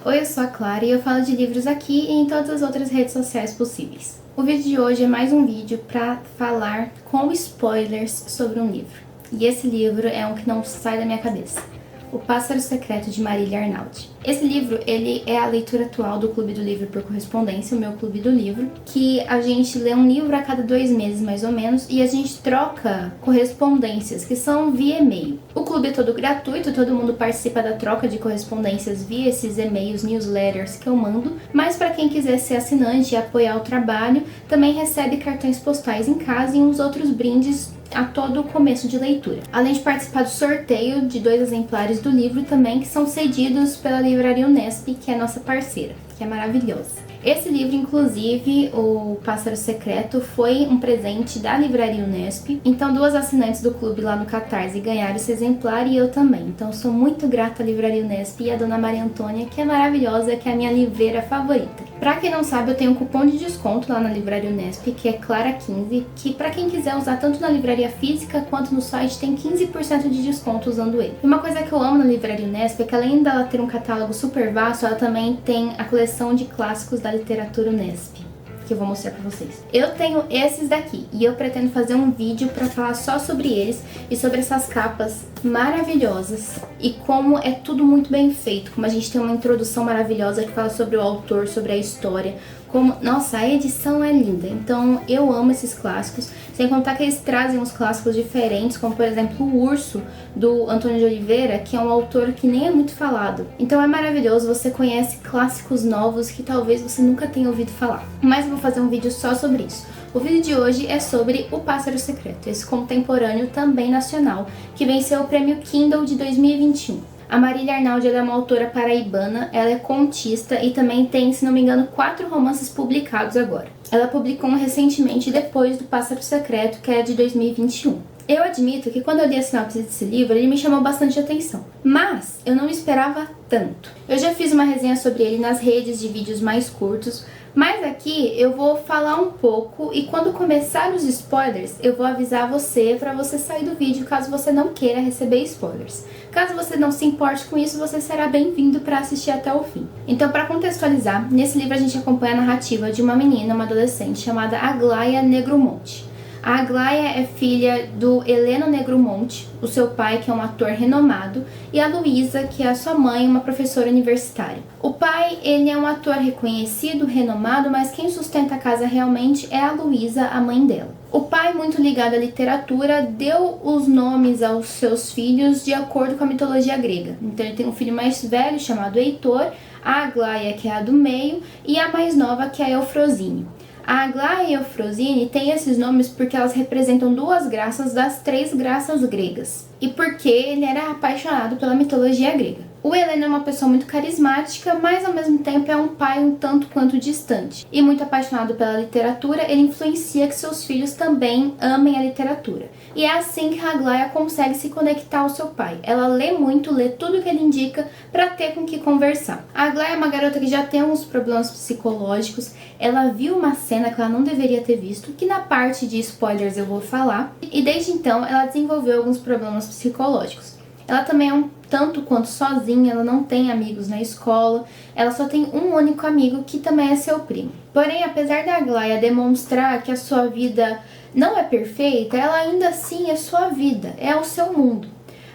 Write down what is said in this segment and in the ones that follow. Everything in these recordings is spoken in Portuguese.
Oi, eu sou a Clara e eu falo de livros aqui e em todas as outras redes sociais possíveis. O vídeo de hoje é mais um vídeo para falar com spoilers sobre um livro. E esse livro é um que não sai da minha cabeça. O Pássaro Secreto, de Marília Arnaldi. Esse livro, ele é a leitura atual do Clube do Livro por Correspondência, o meu Clube do Livro, que a gente lê um livro a cada 2 meses, mais ou menos, e a gente troca correspondências, que são via e-mail. O clube é todo gratuito, todo mundo participa da troca de correspondências via esses e-mails, newsletters que eu mando, mas para quem quiser ser assinante e apoiar o trabalho, também recebe cartões postais em casa e uns outros brindes a todo o começo de leitura. Além de participar do sorteio de 2 exemplares do livro também, que são cedidos pela Livraria Unesp, que é nossa parceira, que é maravilhosa. Esse livro, inclusive, o Pássaro Secreto, foi um presente da Livraria Unesp. Então, 2 assinantes do clube lá no Catarse ganharam esse exemplar e eu também. Então, sou muito grata à Livraria Unesp e à Dona Maria Antônia, que é maravilhosa, que é a minha livreira favorita. Pra quem não sabe, eu tenho um cupom de desconto lá na Livraria Unesp, que é Clara15, que pra quem quiser usar tanto na livraria física quanto no site, tem 15% de desconto usando ele. E uma coisa que eu amo na Livraria Unesp é que, além dela ter um catálogo super vasto, ela também tem a coleção de clássicos da literatura Unesp, que eu vou mostrar pra vocês. Eu tenho esses daqui e eu pretendo fazer um vídeo pra falar só sobre eles e sobre essas capas maravilhosas e como é tudo muito bem feito, como a gente tem uma introdução maravilhosa que fala sobre o autor, sobre a história, como, nossa, a edição é linda. Então eu amo esses clássicos, sem contar que eles trazem uns clássicos diferentes, como por exemplo o Urso, do Antônio de Oliveira, que é um autor que nem é muito falado. Então é maravilhoso, você conhece clássicos novos que talvez você nunca tenha ouvido falar. Mas eu vou fazer um vídeo só sobre isso. O vídeo de hoje é sobre O Pássaro Secreto, esse contemporâneo também nacional, que venceu o prêmio Kindle de 2021. A Marília Arnaldi é uma autora paraibana, ela é contista e também tem, se não me engano, 4 romances publicados agora. Ela publicou um recentemente depois do Pássaro Secreto, que é de 2021. Eu admito que quando eu li a sinopse desse livro, ele me chamou bastante atenção, mas eu não esperava tanto. Eu já fiz uma resenha sobre ele nas redes de vídeos mais curtos, mas aqui eu vou falar um pouco e quando começar os spoilers, eu vou avisar você para você sair do vídeo caso você não queira receber spoilers. Caso você não se importe com isso, você será bem-vindo para assistir até o fim. Então, para contextualizar, nesse livro a gente acompanha a narrativa de uma menina, uma adolescente, chamada Aglaia Negromonte. A Aglaia é filha do Heleno Negromonte, o seu pai, que é um ator renomado, e a Luísa, que é a sua mãe, uma professora universitária. O pai, ele é um ator reconhecido, renomado, mas quem sustenta a casa realmente é a Luísa, a mãe dela. O pai, muito ligado à literatura, deu os nomes aos seus filhos de acordo com a mitologia grega. Então ele tem um filho mais velho, chamado Heitor, a Aglaia, que é a do meio, e a mais nova, que é a Eufrosine. A Aglaia e a Eufrosine têm esses nomes porque elas representam 2 graças das 3 graças gregas. E porque ele era apaixonado pela mitologia grega. O Heleno é uma pessoa muito carismática, mas ao mesmo tempo é um pai um tanto quanto distante. E muito apaixonado pela literatura, ele influencia que seus filhos também amem a literatura. E é assim que a Aglaia consegue se conectar ao seu pai. Ela lê muito, lê tudo que ele indica para ter com que conversar. A Aglaia é uma garota que já tem alguns problemas psicológicos. Ela viu uma cena que ela não deveria ter visto, que na parte de spoilers eu vou falar. E desde então ela desenvolveu alguns problemas psicológicos. Ela também é um tanto quanto sozinha, ela não tem amigos na escola, ela só tem um único amigo que também é seu primo. Porém, apesar da Aglaia demonstrar que a sua vida não é perfeita, ela ainda assim é sua vida, é o seu mundo.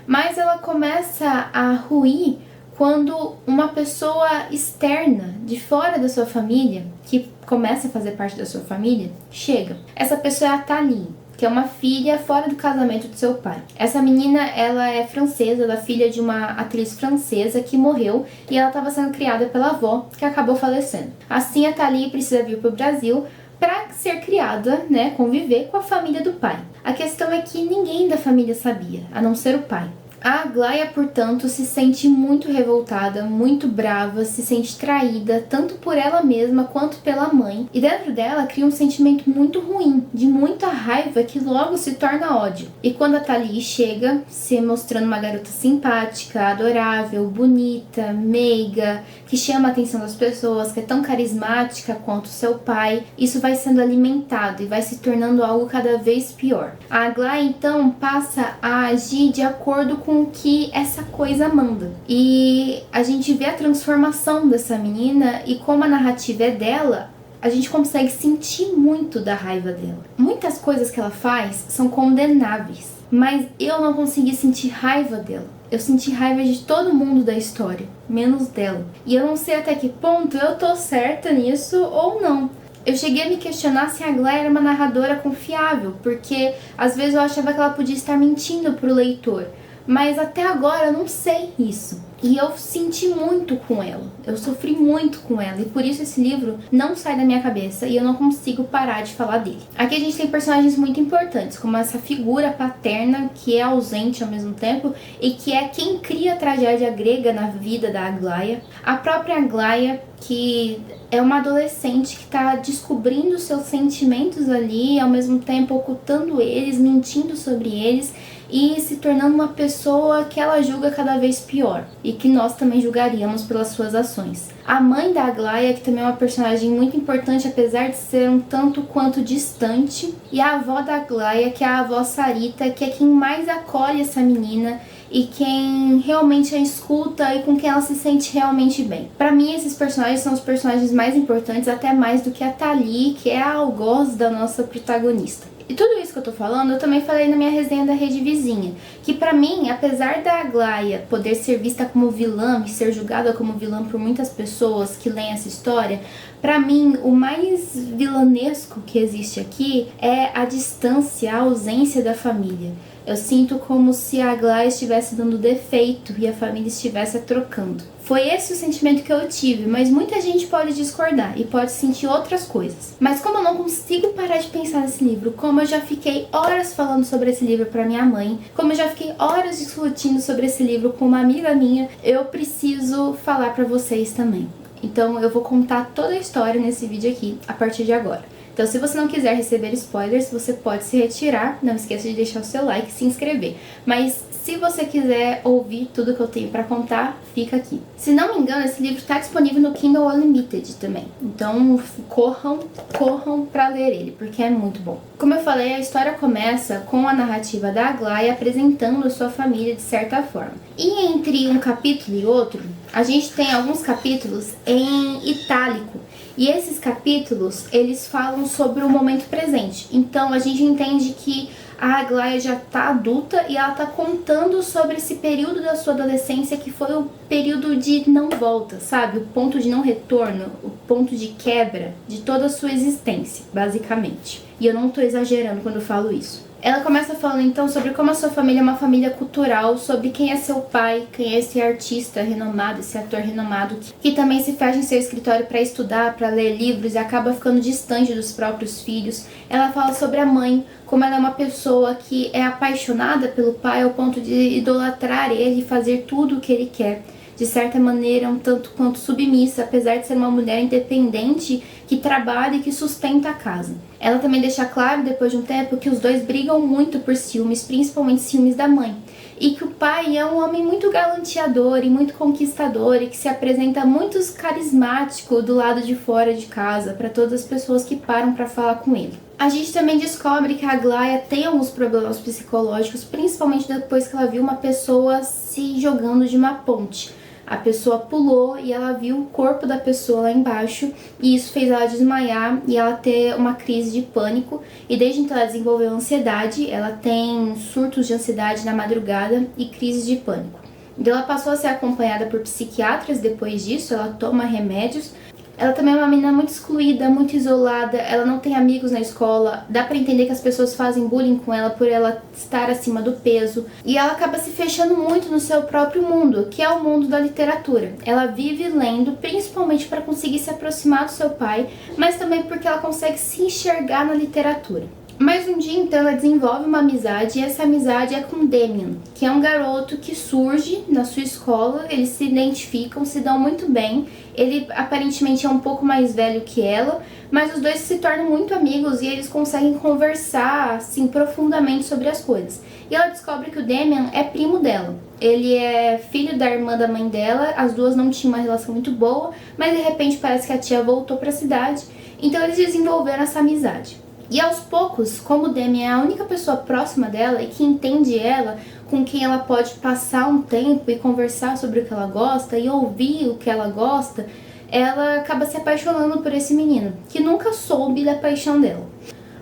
Mas ela começa a ruir quando uma pessoa externa, de fora da sua família, que começa a fazer parte da sua família, chega. Essa pessoa é a Thalie, que é uma filha fora do casamento de seu pai. Essa menina, ela é francesa, ela é filha de uma atriz francesa que morreu e ela estava sendo criada pela avó, que acabou falecendo. Assim, a Thalie precisa vir para o Brasil para ser criada, né, conviver com a família do pai. A questão é que ninguém da família sabia, a não ser o pai. A Aglaia, portanto, se sente muito revoltada, muito brava, se sente traída, tanto por ela mesma quanto pela mãe. E dentro dela cria um sentimento muito ruim, de muita raiva que logo se torna ódio. E quando a Thalie chega, se mostrando uma garota simpática, adorável, bonita, meiga, que chama a atenção das pessoas, que é tão carismática quanto seu pai, isso vai sendo alimentado e vai se tornando algo cada vez pior. A Aglaia, então, passa a agir de acordo com com o que essa coisa manda. E a gente vê a transformação dessa menina e como a narrativa é dela, a gente consegue sentir muito da raiva dela. Muitas coisas que ela faz são condenáveis, mas eu não consegui sentir raiva dela. Eu senti raiva de todo mundo da história, menos dela. E eu não sei até que ponto eu tô certa nisso ou não. Eu cheguei a me questionar se a Aglaia era uma narradora confiável, porque às vezes eu achava que ela podia estar mentindo pro leitor. Mas até agora eu não sei isso. E eu senti muito com ela, eu sofri muito com ela, e por isso esse livro não sai da minha cabeça e eu não consigo parar de falar dele. Aqui a gente tem personagens muito importantes, como essa figura paterna que é ausente ao mesmo tempo e que é quem cria a tragédia grega na vida da Aglaia. A própria Aglaia, que é uma adolescente que está descobrindo seus sentimentos ali, ao mesmo tempo ocultando eles, mentindo sobre eles, e se tornando uma pessoa que ela julga cada vez pior e que nós também julgaríamos pelas suas ações. A mãe da Aglaia, que também é uma personagem muito importante, apesar de ser um tanto quanto distante, e a avó da Aglaia, que é a avó Sarita, que é quem mais acolhe essa menina e quem realmente a escuta e com quem ela se sente realmente bem. Pra mim, esses personagens são os personagens mais importantes, até mais do que a Tali, que é a algoz da nossa protagonista. E tudo isso que eu tô falando, eu também falei na minha resenha da Rede Vizinha, que pra mim, apesar da Aglaia poder ser vista como vilã e ser julgada como vilã por muitas pessoas que leem essa história, pra mim, o mais vilanesco que existe aqui é a distância, a ausência da família. Eu sinto como se a Aglaia estivesse dando defeito e a família estivesse a trocando. Foi esse o sentimento que eu tive, mas muita gente pode discordar e pode sentir outras coisas. Mas como eu não consigo parar de pensar nesse livro, como eu já fiquei horas falando sobre esse livro pra minha mãe, como eu já fiquei horas discutindo sobre esse livro com uma amiga minha, eu preciso falar pra vocês também. Então eu vou contar toda a história nesse vídeo aqui, a partir de agora. Então, se você não quiser receber spoilers, você pode se retirar. Não esqueça de deixar o seu like e se inscrever. Mas se você quiser ouvir tudo que eu tenho pra contar, fica aqui. Se não me engano, esse livro está disponível no Kindle Unlimited também. Então, corram pra ler ele, porque é muito bom. Como eu falei, a história começa com a narrativa da Aglaia apresentando a sua família de certa forma. E entre um capítulo e outro, a gente tem alguns capítulos em itálico. E esses capítulos, eles falam sobre o momento presente. Então, a gente entende que a Aglaia já tá adulta e ela tá contando sobre esse período da sua adolescência que foi o período de não volta, sabe? O ponto de não retorno, o ponto de quebra de toda a sua existência, basicamente. E eu não tô exagerando quando eu falo isso. Ela começa falando então sobre como a sua família é uma família cultural, sobre quem é seu pai, quem é esse artista renomado, esse ator renomado, que também se fecha em seu escritório para estudar, para ler livros e acaba ficando distante dos próprios filhos. Ela fala sobre a mãe, como ela é uma pessoa que é apaixonada pelo pai ao ponto de idolatrar ele e fazer tudo o que ele quer. De certa maneira, um tanto quanto submissa, apesar de ser uma mulher independente que trabalha e que sustenta a casa. Ela também deixa claro, depois de um tempo, que os dois brigam muito por ciúmes, principalmente ciúmes da mãe. E que o pai é um homem muito galanteador e muito conquistador e que se apresenta muito carismático do lado de fora de casa para todas as pessoas que param para falar com ele. A gente também descobre que a Aglaia tem alguns problemas psicológicos, principalmente depois que ela viu uma pessoa se jogando de uma ponte. A pessoa pulou e ela viu o corpo da pessoa lá embaixo e isso fez ela desmaiar e ela ter uma crise de pânico. E desde então ela desenvolveu ansiedade, ela tem surtos de ansiedade na madrugada e crises de pânico. Então ela passou a ser acompanhada por psiquiatras depois disso, ela toma remédios. Ela também é uma menina muito excluída, muito isolada, ela não tem amigos na escola, dá pra entender que as pessoas fazem bullying com ela por ela estar acima do peso. E ela acaba se fechando muito no seu próprio mundo, que é o mundo da literatura. Ela vive lendo, principalmente para conseguir se aproximar do seu pai, mas também porque ela consegue se enxergar na literatura. Mas um dia, então, ela desenvolve uma amizade e essa amizade é com Damian, que é um garoto que surge na sua escola, eles se identificam, se dão muito bem. Ele aparentemente é um pouco mais velho que ela, mas os dois se tornam muito amigos e eles conseguem conversar, assim, profundamente sobre as coisas. E ela descobre que o Damian é primo dela. Ele é filho da irmã da mãe dela, as duas não tinham uma relação muito boa, mas de repente parece que a tia voltou para a cidade, então eles desenvolveram essa amizade. E aos poucos, como o Damian é a única pessoa próxima dela e que entende ela, com quem ela pode passar um tempo e conversar sobre o que ela gosta e ouvir o que ela gosta, ela acaba se apaixonando por esse menino, que nunca soube da paixão dela.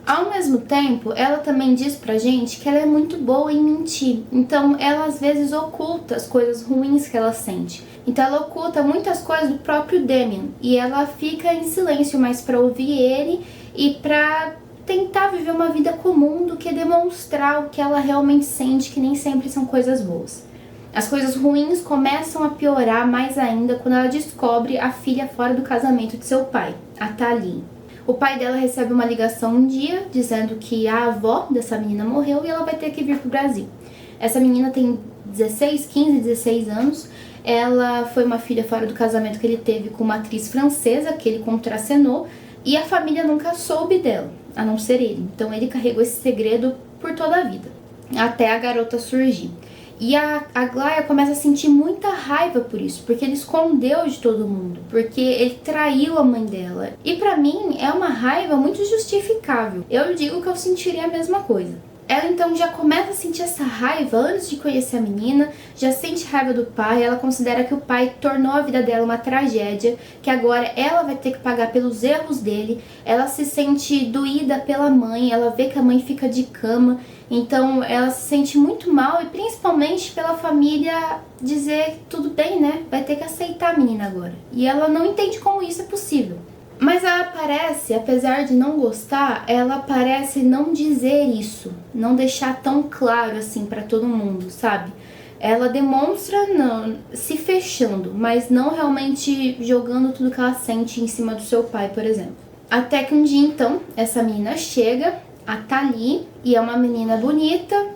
Ao mesmo tempo, ela também diz pra gente que ela é muito boa em mentir. Então, ela às vezes oculta as coisas ruins que ela sente. Então, ela oculta muitas coisas do próprio Damien. E ela fica em silêncio mais pra ouvir ele e pra tentar viver uma vida comum do que demonstrar o que ela realmente sente, que nem sempre são coisas boas. As coisas ruins começam a piorar mais ainda quando ela descobre a filha fora do casamento de seu pai, a Tali. O pai dela recebe uma ligação um dia dizendo que a avó dessa menina morreu e ela vai ter que vir pro Brasil. Essa menina tem 16 anos. Ela foi uma filha fora do casamento que ele teve com uma atriz francesa que ele contracenou e a família nunca soube dela, a não ser ele. Então ele carregou esse segredo por toda a vida, até a garota surgir. E a Aglaia começa a sentir muita raiva por isso, porque ele escondeu de todo mundo, porque ele traiu a mãe dela. E pra mim é uma raiva muito justificável. Eu digo que eu sentiria a mesma coisa. Ela então já começa a sentir essa raiva antes de conhecer a menina, já sente raiva do pai, ela considera que o pai tornou a vida dela uma tragédia, que agora ela vai ter que pagar pelos erros dele, ela se sente doída pela mãe, ela vê que a mãe fica de cama, então ela se sente muito mal e principalmente pela família dizer tudo bem, né, vai ter que aceitar a menina agora. E ela não entende como isso é possível. Mas ela parece, apesar de não gostar, ela parece não dizer isso, não deixar tão claro assim pra todo mundo, sabe? Ela demonstra não, se fechando, mas não realmente jogando tudo que ela sente em cima do seu pai, por exemplo. Até que um dia, então, essa menina chega, a Tali, e é uma menina bonita,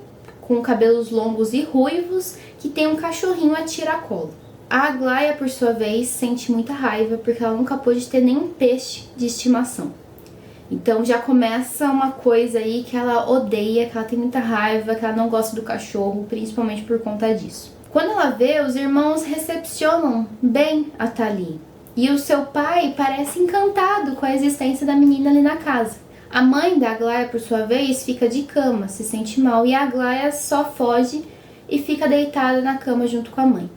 com cabelos longos e ruivos, que tem um cachorrinho a tiracolo. A Aglaia, por sua vez, sente muita raiva porque ela nunca pôde ter nenhum peixe de estimação. Então já começa uma coisa aí que ela odeia, que ela tem muita raiva, que ela não gosta do cachorro, principalmente por conta disso. Quando ela vê, os irmãos recepcionam bem a Tali. E o seu pai parece encantado com a existência da menina ali na casa. A mãe da Aglaia, por sua vez, fica de cama, se sente mal, e a Aglaia só foge e fica deitada na cama junto com a mãe.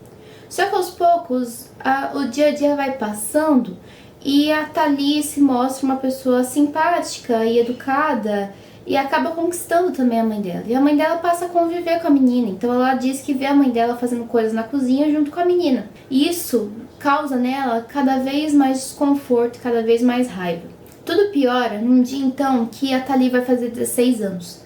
Só que aos poucos, o dia a dia vai passando e a Tali se mostra uma pessoa simpática e educada e acaba conquistando também a mãe dela. E a mãe dela passa a conviver com a menina, então ela diz que vê a mãe dela fazendo coisas na cozinha junto com a menina. E isso causa nela cada vez mais desconforto, cada vez mais raiva. Tudo piora num dia então que a Tali vai fazer 16 anos.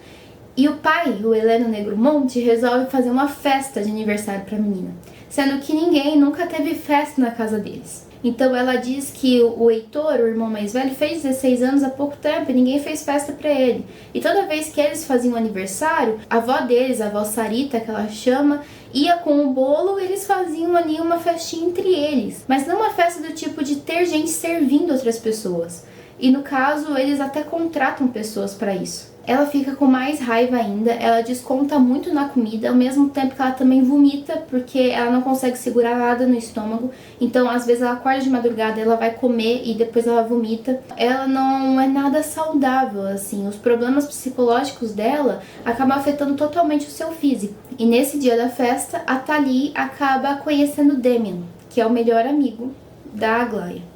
E o pai, o Heleno Negromonte, resolve fazer uma festa de aniversário para a menina, sendo que ninguém nunca teve festa na casa deles. Então ela diz que o Heitor, o irmão mais velho, fez 16 anos há pouco tempo e ninguém fez festa para ele. E toda vez que eles faziam aniversário, a avó deles, a avó Sarita, que ela chama, ia com o bolo e eles faziam ali uma festinha entre eles. Mas não uma festa do tipo de ter gente servindo outras pessoas. E no caso, eles até contratam pessoas para isso. Ela fica com mais raiva ainda, ela desconta muito na comida, ao mesmo tempo que ela também vomita, porque ela não consegue segurar nada no estômago. Então, às vezes, ela acorda de madrugada, ela vai comer e depois ela vomita. Ela não é nada saudável, assim. Os problemas psicológicos dela acabam afetando totalmente o seu físico. E nesse dia da festa, a Tali acaba conhecendo Damien, que é o melhor amigo da Aglaia.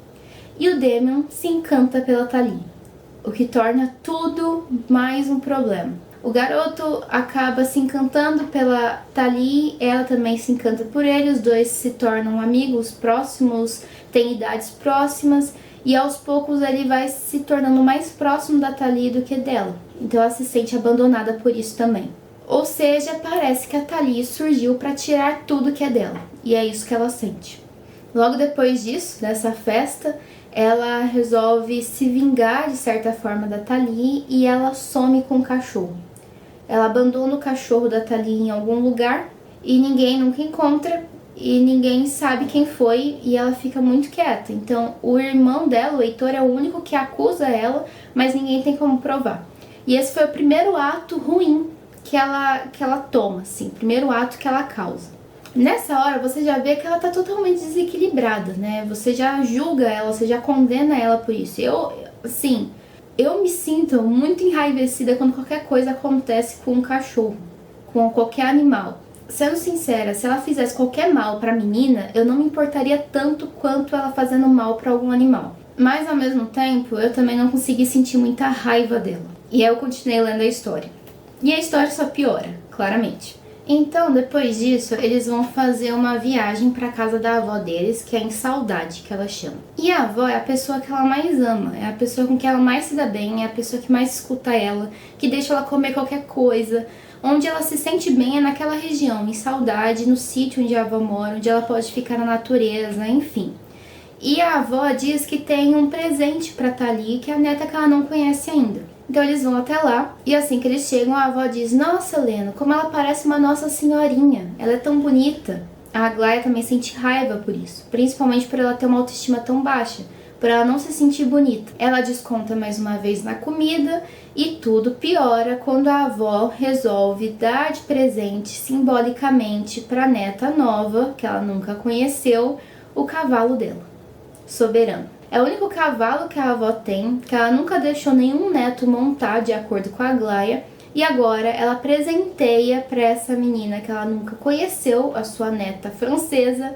E o Damien se encanta pela Tali, o que torna tudo mais um problema. O garoto acaba se encantando pela Tali, ela também se encanta por ele, os dois se tornam amigos próximos, têm idades próximas, e aos poucos ele vai se tornando mais próximo da Tali do que dela. Então ela se sente abandonada por isso também. Ou seja, parece que a Tali surgiu para tirar tudo que é dela, e é isso que ela sente. Logo depois disso, dessa festa, ela resolve se vingar de certa forma da Tali e ela some com o cachorro. Ela abandona o cachorro da Tali em algum lugar e ninguém nunca encontra e ninguém sabe quem foi e ela fica muito quieta. Então o irmão dela, o Heitor, é o único que acusa ela, mas ninguém tem como provar. E esse foi o primeiro ato ruim que ela toma, assim, o primeiro ato que ela causa. Nessa hora você já vê que ela tá totalmente desequilibrada, né? Você já julga ela, você já condena ela por isso. Eu me sinto muito enraivecida quando qualquer coisa acontece com um cachorro, com qualquer animal. Sendo sincera, se ela fizesse qualquer mal pra menina, eu não me importaria tanto quanto ela fazendo mal pra algum animal. Mas ao mesmo tempo, eu também não consegui sentir muita raiva dela. E aí eu continuei lendo a história. E a história só piora, claramente. Então, depois disso, eles vão fazer uma viagem pra casa da avó deles, que é em Saudade, que ela chama. E a avó é a pessoa que ela mais ama, é a pessoa com quem ela mais se dá bem, é a pessoa que mais escuta ela, que deixa ela comer qualquer coisa. Onde ela se sente bem é naquela região, em Saudade, no sítio onde a avó mora, onde ela pode ficar na natureza, enfim. E a avó diz que tem um presente pra Thalie, que é a neta que ela não conhece ainda. Então eles vão até lá, e assim que eles chegam, a avó diz: nossa, Leno, como ela parece uma Nossa Senhorinha, ela é tão bonita. A Aglaia também sente raiva por isso, principalmente por ela ter uma autoestima tão baixa, por ela não se sentir bonita. Ela desconta mais uma vez na comida, e tudo piora quando a avó resolve dar de presente, simbolicamente, pra neta nova, que ela nunca conheceu, o cavalo dela, Soberano. É o único cavalo que a avó tem, que ela nunca deixou nenhum neto montar de acordo com a Aglaia, e agora ela presenteia para essa menina que ela nunca conheceu, a sua neta francesa,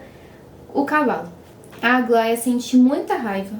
o cavalo. A Aglaia sente muita raiva,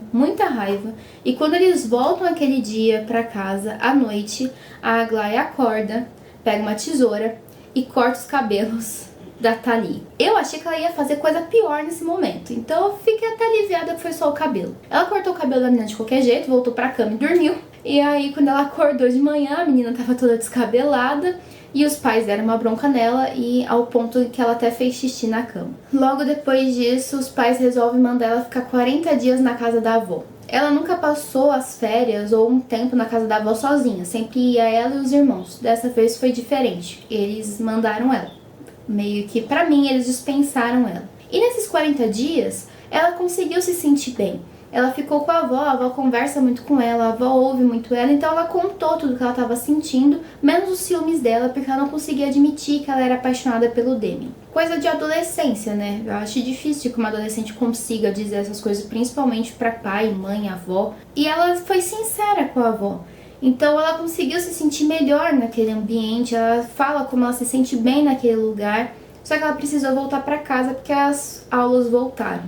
e quando eles voltam aquele dia para casa, à noite, a Aglaia acorda, pega uma tesoura e corta os cabelos da Thalie. Eu achei que ela ia fazer coisa pior nesse momento, então eu fiquei até aliviada que foi só o cabelo. Ela cortou o cabelo da menina de qualquer jeito, voltou pra cama e dormiu. E aí, quando ela acordou de manhã, a menina tava toda descabelada e os pais deram uma bronca nela, e ao ponto que ela até fez xixi na cama. Logo depois disso, os pais resolvem mandar ela ficar 40 dias na casa da avó. Ela nunca passou as férias ou um tempo na casa da avó sozinha, sempre ia ela e os irmãos. Dessa vez foi diferente, eles mandaram ela. Meio que, pra mim, eles dispensaram ela. E nesses 40 dias, ela conseguiu se sentir bem. Ela ficou com a avó conversa muito com ela, a avó ouve muito ela, então ela contou tudo que ela estava sentindo, menos os ciúmes dela, porque ela não conseguia admitir que ela era apaixonada pelo Demi. Coisa de adolescência, né? Eu acho difícil que uma adolescente consiga dizer essas coisas, principalmente pra pai, mãe, avó. E ela foi sincera com a avó. Então ela conseguiu se sentir melhor naquele ambiente, ela fala como ela se sente bem naquele lugar, só que ela precisou voltar para casa porque as aulas voltaram.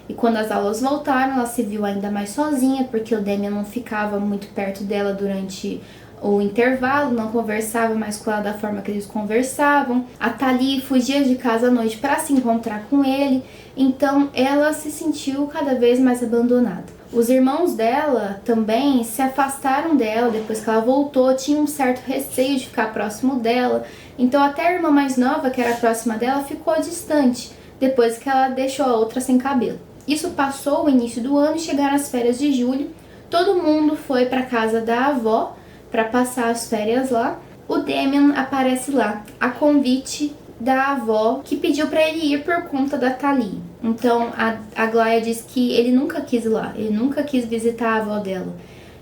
E quando as aulas voltaram, ela se viu ainda mais sozinha, porque o Damian não ficava muito perto dela durante o intervalo, não conversava mais com ela da forma que eles conversavam. A Thalie fugia de casa à noite para se encontrar com ele, então ela se sentiu cada vez mais abandonada. Os irmãos dela também se afastaram dela depois que ela voltou, tinham um certo receio de ficar próximo dela, então até a irmã mais nova, que era próxima dela, ficou distante, depois que ela deixou a outra sem cabelo. Isso passou o início do ano e chegaram as férias de julho, todo mundo foi para casa da avó para passar as férias lá. O Damian aparece lá, a convite da avó, que pediu para ele ir por conta da Thalie. Então a Aglaia diz que ele nunca quis ir lá, ele nunca quis visitar a avó dela.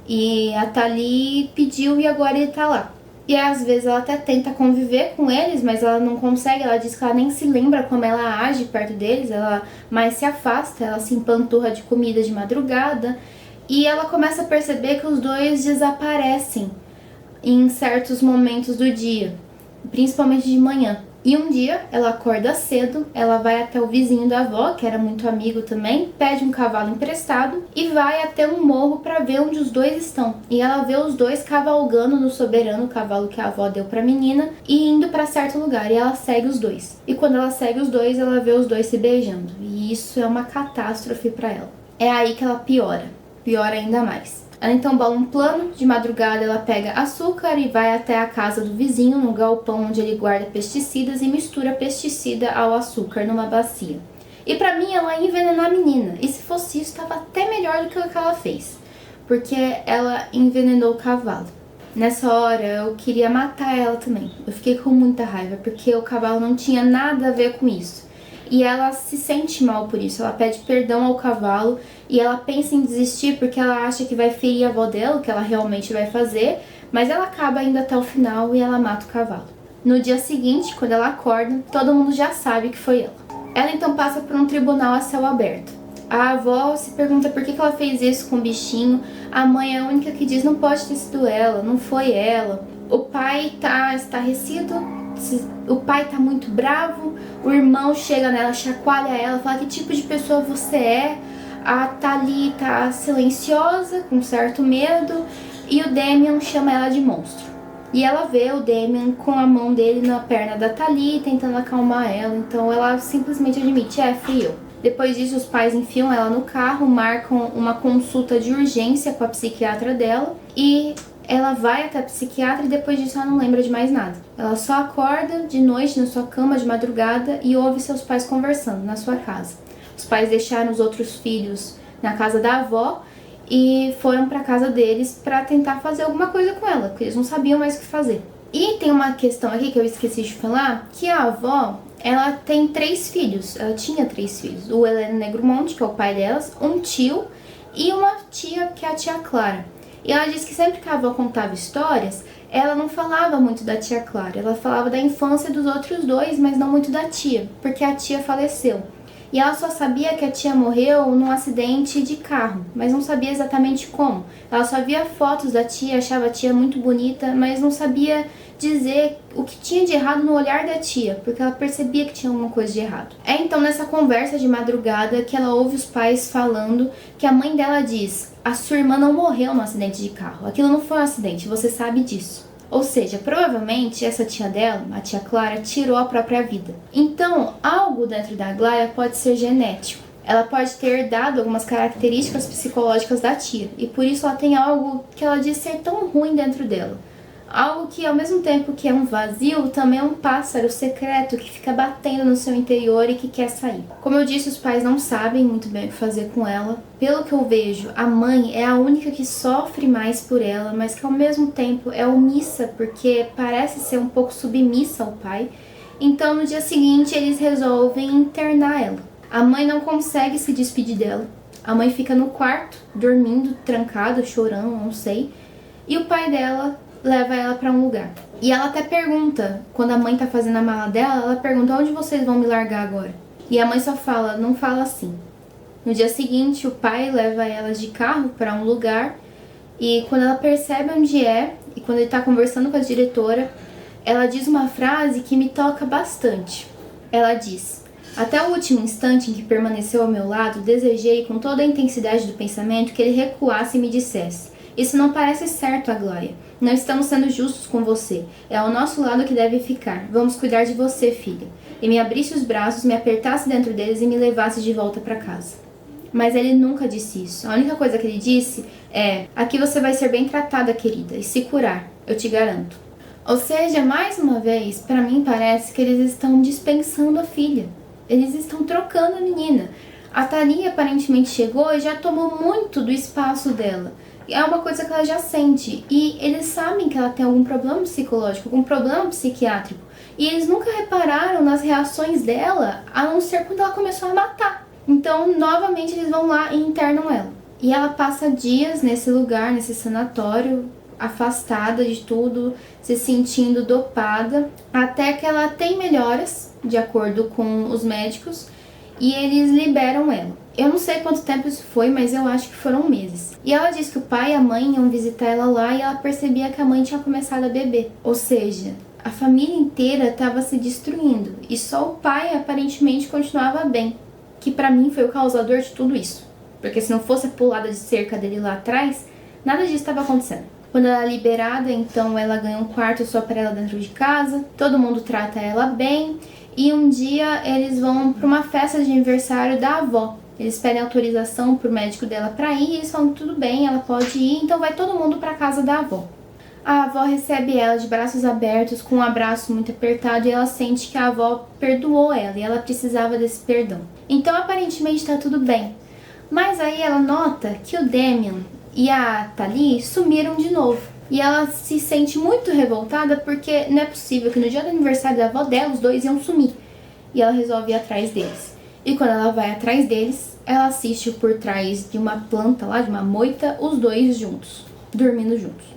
E a Thalie pediu e agora ele tá lá. E às vezes ela até tenta conviver com eles, mas ela não consegue. Ela diz que ela nem se lembra como ela age perto deles, ela mais se afasta, ela se empanturra de comida de madrugada. E ela começa a perceber que os dois desaparecem em certos momentos do dia, principalmente de manhã. E um dia ela acorda cedo, ela vai até o vizinho da avó, que era muito amigo também, pede um cavalo emprestado e vai até um morro para ver onde os dois estão. E ela vê os dois cavalgando no Soberano, o cavalo que a avó deu pra menina, e indo para certo lugar, e ela segue os dois. E quando ela segue os dois, ela vê os dois se beijando, e isso é uma catástrofe para ela. É aí que ela piora ainda mais. Ela então bola um plano, de madrugada ela pega açúcar e vai até a casa do vizinho, no galpão onde ele guarda pesticidas, e mistura pesticida ao açúcar numa bacia. E pra mim ela ia envenenar a menina, e se fosse isso tava até melhor do que o que ela fez, porque ela envenenou o cavalo. Nessa hora eu queria matar ela também, eu fiquei com muita raiva, porque o cavalo não tinha nada a ver com isso. E ela se sente mal por isso, ela pede perdão ao cavalo e ela pensa em desistir porque ela acha que vai ferir a avó dela, o que ela realmente vai fazer, mas ela acaba indo até o final e ela mata o cavalo. No dia seguinte, quando ela acorda, todo mundo já sabe que foi ela. Ela então passa por um tribunal a céu aberto. A avó se pergunta por que ela fez isso com o bichinho, a mãe é a única que diz não pode ter sido ela, não foi ela. O pai tá estarrecido, o pai tá muito bravo, o irmão chega nela, chacoalha ela, fala que tipo de pessoa você é. A Tali tá silenciosa, com certo medo, e o Damien chama ela de monstro. E ela vê o Damien com a mão dele na perna da Tali, tentando acalmar ela, então ela simplesmente admite, fui eu. Depois disso, os pais enfiam ela no carro, marcam uma consulta de urgência com a psiquiatra dela, e ela vai até a psiquiatra e depois disso ela não lembra de mais nada. Ela só acorda de noite na sua cama de madrugada e ouve seus pais conversando na sua casa. Os pais deixaram os outros filhos na casa da avó e foram para casa deles para tentar fazer alguma coisa com ela, porque eles não sabiam mais o que fazer. E tem uma questão aqui que eu esqueci de falar, que a avó, ela tem 3 filhos, ela tinha 3 filhos. O Heleno Negromonte, que é o pai delas, um tio e uma tia, que é a tia Clara. E ela disse que sempre que a avó contava histórias, ela não falava muito da tia Clara. Ela falava da infância dos outros 2, mas não muito da tia, porque a tia faleceu. E ela só sabia que a tia morreu num acidente de carro, mas não sabia exatamente como. Ela só via fotos da tia, achava a tia muito bonita, mas não sabia dizer o que tinha de errado no olhar da tia, porque ela percebia que tinha alguma coisa de errado. É então nessa conversa de madrugada que ela ouve os pais falando que a mãe dela diz: a sua irmã não morreu no acidente de carro, aquilo não foi um acidente, você sabe disso. Ou seja, provavelmente essa tia dela, a tia Clara, tirou a própria vida. Então, algo dentro da Glória pode ser genético. Ela pode ter herdado algumas características psicológicas da tia, e por isso ela tem algo que ela diz ser tão ruim dentro dela. Algo que, ao mesmo tempo que é um vazio, também é um pássaro secreto que fica batendo no seu interior e que quer sair. Como eu disse, os pais não sabem muito bem o que fazer com ela. Pelo que eu vejo, a mãe é a única que sofre mais por ela, mas que ao mesmo tempo é omissa, porque parece ser um pouco submissa ao pai. Então, no dia seguinte, eles resolvem internar ela. A mãe não consegue se despedir dela. A mãe fica no quarto, dormindo, trancada, chorando, não sei. E o pai dela leva ela pra um lugar. E ela até pergunta, quando a mãe tá fazendo a mala dela, ela pergunta: onde vocês vão me largar agora? E a mãe só fala: não fala assim. No dia seguinte, o pai leva ela de carro pra um lugar, e quando ela percebe onde é, e quando ele tá conversando com a diretora, ela diz uma frase que me toca bastante. Ela diz: até o último instante em que permaneceu ao meu lado, desejei com toda a intensidade do pensamento que ele recuasse e me dissesse: isso não parece certo, Glória. Não estamos sendo justos com você. É ao nosso lado que deve ficar. Vamos cuidar de você, filha. E me abrisse os braços, me apertasse dentro deles e me levasse de volta para casa. Mas ele nunca disse isso. A única coisa que ele disse é: aqui você vai ser bem tratada, querida, e se curar, eu te garanto. Ou seja, mais uma vez, para mim parece que eles estão dispensando a filha. Eles estão trocando a menina. A Thalia aparentemente chegou e já tomou muito do espaço dela. É uma coisa que ela já sente. E eles sabem que ela tem algum problema psicológico, algum problema psiquiátrico. E eles nunca repararam nas reações dela, a não ser quando ela começou a matar. Então, novamente, eles vão lá e internam ela. E ela passa dias nesse lugar, nesse sanatório, afastada de tudo, se sentindo dopada, até que ela tem melhoras, de acordo com os médicos, e eles liberam ela. Eu não sei quanto tempo isso foi, mas eu acho que foram meses. E ela disse que o pai e a mãe iam visitar ela lá e ela percebia que a mãe tinha começado a beber. Ou seja, a família inteira estava se destruindo e só o pai aparentemente continuava bem, que pra mim foi o causador de tudo isso. Porque se não fosse a pulada de cerca dele lá atrás, nada disso estava acontecendo. Quando ela é liberada, então ela ganha um quarto só para ela dentro de casa, todo mundo trata ela bem e um dia eles vão para uma festa de aniversário da avó. Eles pedem autorização pro médico dela pra ir e eles falam: tudo bem, ela pode ir, então vai todo mundo pra casa da avó. A avó recebe ela de braços abertos, com um abraço muito apertado, e ela sente que a avó perdoou ela e ela precisava desse perdão. Então aparentemente tá tudo bem. Mas aí ela nota que o Damien e a Tali sumiram de novo. E ela se sente muito revoltada porque não é possível que no dia do aniversário da avó dela os dois iam sumir. E ela resolve ir atrás deles. E quando ela vai atrás deles, ela assiste por trás de uma planta lá, de uma moita, os dois juntos, dormindo juntos.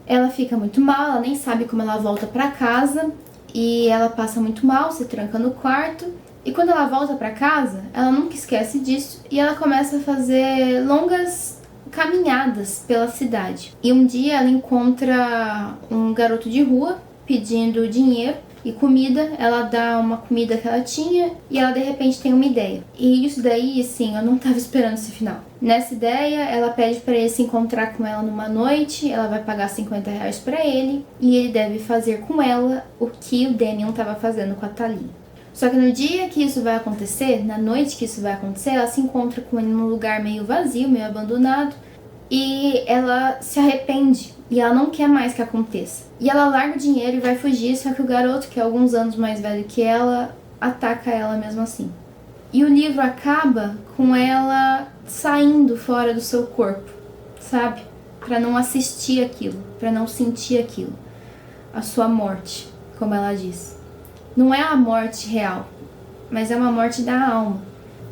Ela fica muito mal, ela nem sabe como ela volta pra casa e ela passa muito mal, se tranca no quarto. E quando ela volta pra casa, ela nunca esquece disso e ela começa a fazer longas caminhadas pela cidade. E um dia ela encontra um garoto de rua pedindo dinheiro E comida, ela dá uma comida que ela tinha e ela de repente tem uma ideia. E isso daí, assim, eu não tava esperando esse final. Nessa ideia, ela pede pra ele se encontrar com ela numa noite, ela vai pagar 50 reais pra ele e ele deve fazer com ela o que o Damien tava fazendo com a Thalia. Só que no dia que isso vai acontecer, na noite que isso vai acontecer, ela se encontra com ele num lugar meio vazio, meio abandonado, e ela se arrepende e ela não quer mais que aconteça. E ela larga o dinheiro e vai fugir, só que o garoto, que é alguns anos mais velho que ela, ataca ela mesmo assim. E o livro acaba com ela saindo fora do seu corpo, sabe? Pra não assistir aquilo, pra não sentir aquilo. A sua morte, como ela diz. Não é a morte real, mas é uma morte da alma.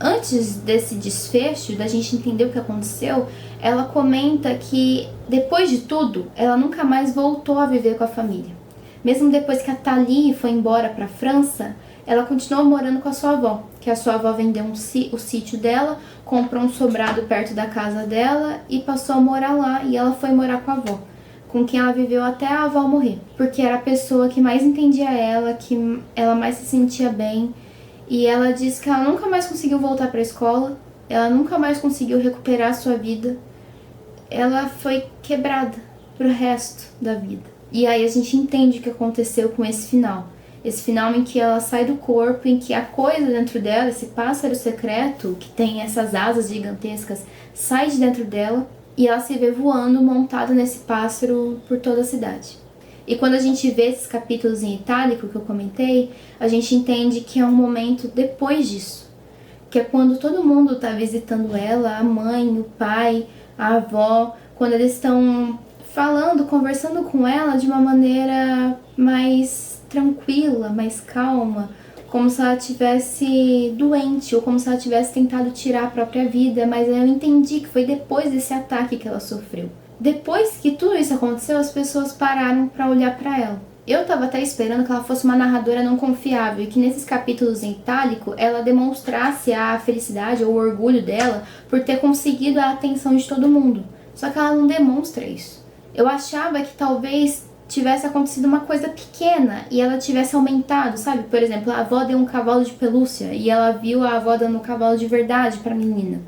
Antes desse desfecho, da gente entender o que aconteceu, ela comenta que, depois de tudo, ela nunca mais voltou a viver com a família. Mesmo depois que a Thalia foi embora para a França, ela continuou morando com a sua avó, que a sua avó vendeu o sítio dela, comprou um sobrado perto da casa dela e passou a morar lá, e ela foi morar com a avó, com quem ela viveu até a avó morrer, porque era a pessoa que mais entendia ela, que ela mais se sentia bem. E ela diz que ela nunca mais conseguiu voltar para a escola, ela nunca mais conseguiu recuperar a sua vida. Ela foi quebrada pro resto da vida. E aí a gente entende o que aconteceu com esse final. Esse final em que ela sai do corpo, em que a coisa dentro dela, esse pássaro secreto, que tem essas asas gigantescas, sai de dentro dela e ela se vê voando montada nesse pássaro por toda a cidade. E quando a gente vê esses capítulos em itálico que eu comentei, a gente entende que é um momento depois disso. Que é quando todo mundo está visitando ela, a mãe, o pai, a avó, quando eles estão falando, conversando com ela de uma maneira mais tranquila, mais calma, como se ela estivesse doente ou como se ela tivesse tentado tirar a própria vida, mas eu entendi que foi depois desse ataque que ela sofreu. Depois que tudo isso aconteceu, as pessoas pararam para olhar para ela. Eu tava até esperando que ela fosse uma narradora não confiável e que nesses capítulos em itálico ela demonstrasse a felicidade ou o orgulho dela por ter conseguido a atenção de todo mundo. Só que ela não demonstra isso. Eu achava que talvez tivesse acontecido uma coisa pequena e ela tivesse aumentado, sabe? Por exemplo, a avó deu um cavalo de pelúcia e ela viu a avó dando um cavalo de verdade para a menina.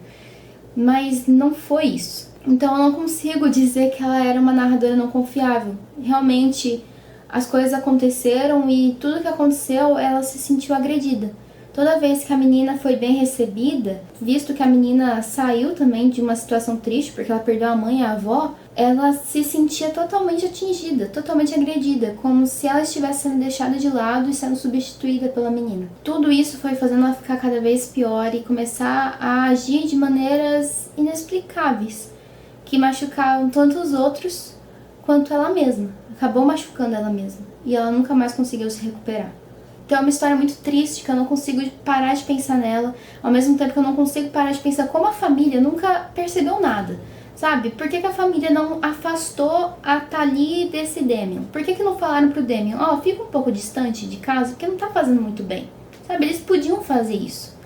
Mas não foi isso. Então eu não consigo dizer que ela era uma narradora não confiável. Realmente as coisas aconteceram e tudo que aconteceu ela se sentiu agredida. Toda vez que a menina foi bem recebida, visto que a menina saiu também de uma situação triste porque ela perdeu a mãe e a avó, ela se sentia totalmente atingida, totalmente agredida, como se ela estivesse sendo deixada de lado e sendo substituída pela menina. Tudo isso foi fazendo ela ficar cada vez pior e começar a agir de maneiras inexplicáveis, que machucavam tanto os outros quanto ela mesma. Acabou machucando ela mesma e ela nunca mais conseguiu se recuperar. Então é uma história muito triste, que eu não consigo parar de pensar nela, ao mesmo tempo que eu não consigo parar de pensar como a família nunca percebeu nada, sabe? Por que a família não afastou a Thalia desse Damien? Por que não falaram pro Damien, fica um pouco distante de casa, porque não tá fazendo muito bem, sabe? Eles podiam fazer isso.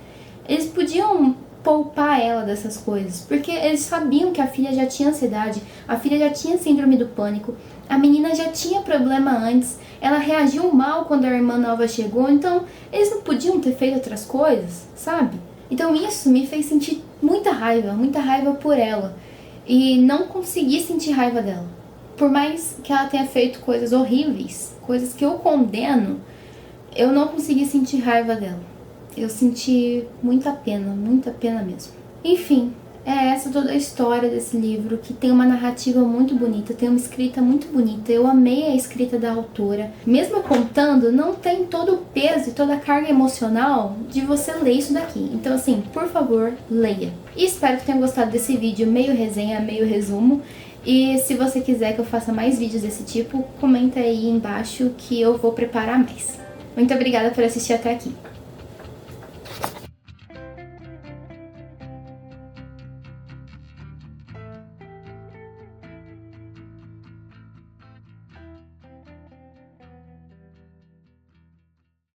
Eles podiam poupar ela dessas coisas, porque eles sabiam que a filha já tinha ansiedade, a filha já tinha síndrome do pânico, a menina já tinha problema antes, ela reagiu mal quando a irmã nova chegou, então eles não podiam ter feito outras coisas, sabe? Então isso me fez sentir muita raiva por ela, e não consegui sentir raiva dela. Por mais que ela tenha feito coisas horríveis, coisas que eu condeno, eu não consegui sentir raiva dela. Eu senti muita pena mesmo. Enfim, é essa toda a história desse livro, que tem uma narrativa muito bonita, tem uma escrita muito bonita. Eu amei a escrita da autora. Mesmo contando, não tem todo o peso e toda a carga emocional de você ler isso daqui. Então assim, por favor, leia. E espero que tenham gostado desse vídeo meio resenha, meio resumo. E se você quiser que eu faça mais vídeos desse tipo, comenta aí embaixo que eu vou preparar mais. Muito obrigada por assistir até aqui.